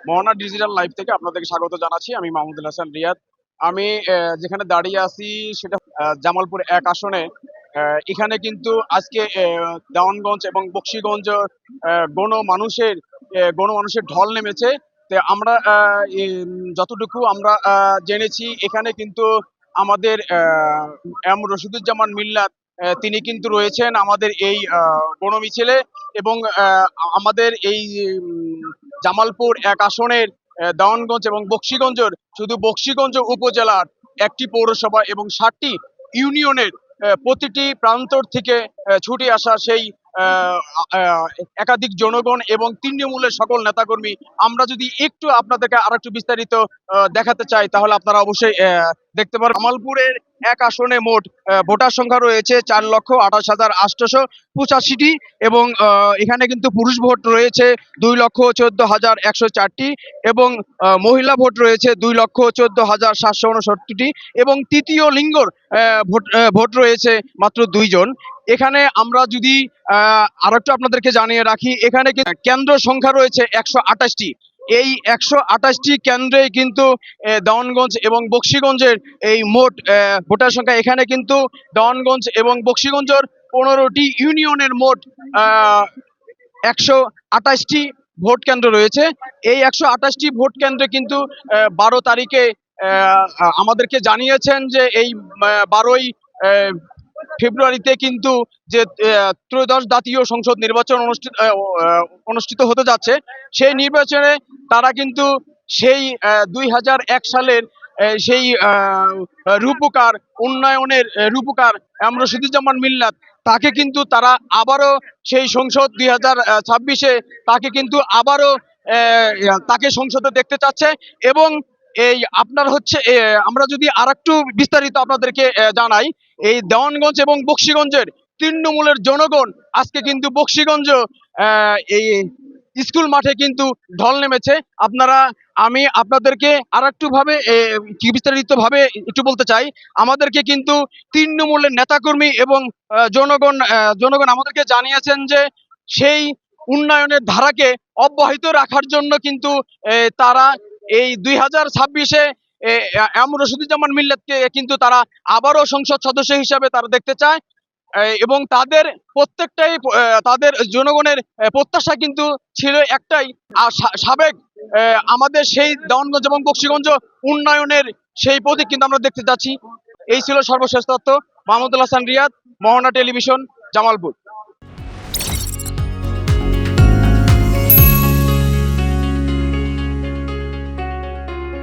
মোহনা digital live থেকে আপনাদেরকে স্বাগত জানাচ্ছি। আমি মাহমুদুল হাসান রিয়াদ। আমি যেখানে দাঁড়িয়ে আছি সেটা জামালপুর ১ আসনে। এখানে কিন্তু আজকে দেওয়ানগঞ্জ এবং বকশীগঞ্জ গণমানুষের ঢল নেমেছে। তো আমরা যতটুকু আমরা জেনেছি, এখানে কিন্তু আমাদের এম রশিদুজ্জামান মিল্লাত তিনি কিন্তু রয়েছেন আমাদের এই গণমিছিলে। এবং আমাদের এই জামালপুর ১ আসনের দেওয়ানগঞ্জ এবং বকশীগঞ্জের, শুধু বকশীগঞ্জ উপজেলার একটি পৌরসভা এবং ৭টি ইউনিয়নের প্রতিটি প্রান্তর থেকে ছুটে আসা সেই আহ, আহ, একাধিক জনগণ এবং তৃণমূলের সকল নেতাকর্মী। আমরা যদি একটু আপনাদেরকে আর একটু বিস্তারিত দেখাতে চাই, তাহলে আপনারা অবশ্যই দেখতে পারেন। জামালপুরের ১ আসনে মোট ভোটার সংখ্যা রয়েছে ৪,২৮,৮৮৫টি এবং এখানে কিন্তু পুরুষ ভোট রয়েছে ২,১৪,১০৪টি এবং মহিলা ভোট রয়েছে ২,১৪,৭৬৯টি এবং তৃতীয় লিঙ্গর ভোট রয়েছে মাত্র ২ জন। এখানে আমরা যদি আরেকটু আপনাদেরকে জানিয়ে রাখি, এখানে কেন্দ্র সংখ্যা রয়েছে ১২৮টি। এই ১২৮টি কেন্দ্রে কিন্তু দেওয়ানগঞ্জ এবং বকশীগঞ্জের এই মোট ভোটার সংখ্যা, এখানে কিন্তু দেওয়ানগঞ্জ এবং বকশীগঞ্জের ১৫টি ইউনিয়নের মোট ১২৮টি ভোট কেন্দ্র রয়েছে। এই ১২৮টি ভোট কেন্দ্রে কিন্তু ১২ তারিখে আমাদেরকে জানিয়েছেন যে এই ১২ই ফেব্রুয়ারিতে কিন্তু যে ত্রয়োদশ জাতীয় সংসদ নির্বাচন অনুষ্ঠিত হতে যাচ্ছে। সেই নির্বাচনে তারা কিন্তু সেই ২০০১ সালের সেই রূপকার উন্নয়নের রূপকার এম রশিদুজ্জামান মিল্লাত, তাকে কিন্তু তারা আবারও সেই সংসদ ২০২৬-এ তাকে কিন্তু আবারও তাকে সংসদে দেখতে চাচ্ছে। এবং এই আপনার হচ্ছে আমরা যদি আরেকটু বিস্তারিত আপনাদেরকে জানাই, এই দেওয়ানগঞ্জ এবং বকশীগঞ্জের তৃণমূলের জনগণ আজকে কিন্তু বকশীগঞ্জ এই স্কুল মাঠে কিন্তু ঢল নেমেছে। আমি আপনাদেরকে আর একটু ভাবে বিস্তারিত ভাবে একটু বলতে চাই। আমাদেরকে কিন্তু তৃণমূলের নেতাকর্মী এবং জনগণ আমাদেরকে জানিয়েছেন যে সেই উন্নয়নের ধারাকে অব্যাহত রাখার জন্য কিন্তু তারা এই ২০২৬-এ এম রশিদুজ্জামান মিল্লাতকে কিন্তু তারা আবারও সংসদ সদস্য হিসাবে তারা দেখতে চায়। এবং তাদের প্রত্যেকটাই তাদের জনগণের প্রত্যাশা কিন্তু ছিল একটাই, সাবেক আমাদের সেই দেওয়ানগঞ্জ এবং বকশীগঞ্জ উন্নয়নের সেই প্রতীক কিন্তু আমরা দেখতে যাচ্ছি। এই ছিল সর্বশেষ তথ্য। মাহমুদুল হাসান রিয়াদ, মোহনা টেলিভিশন, জামালপুর।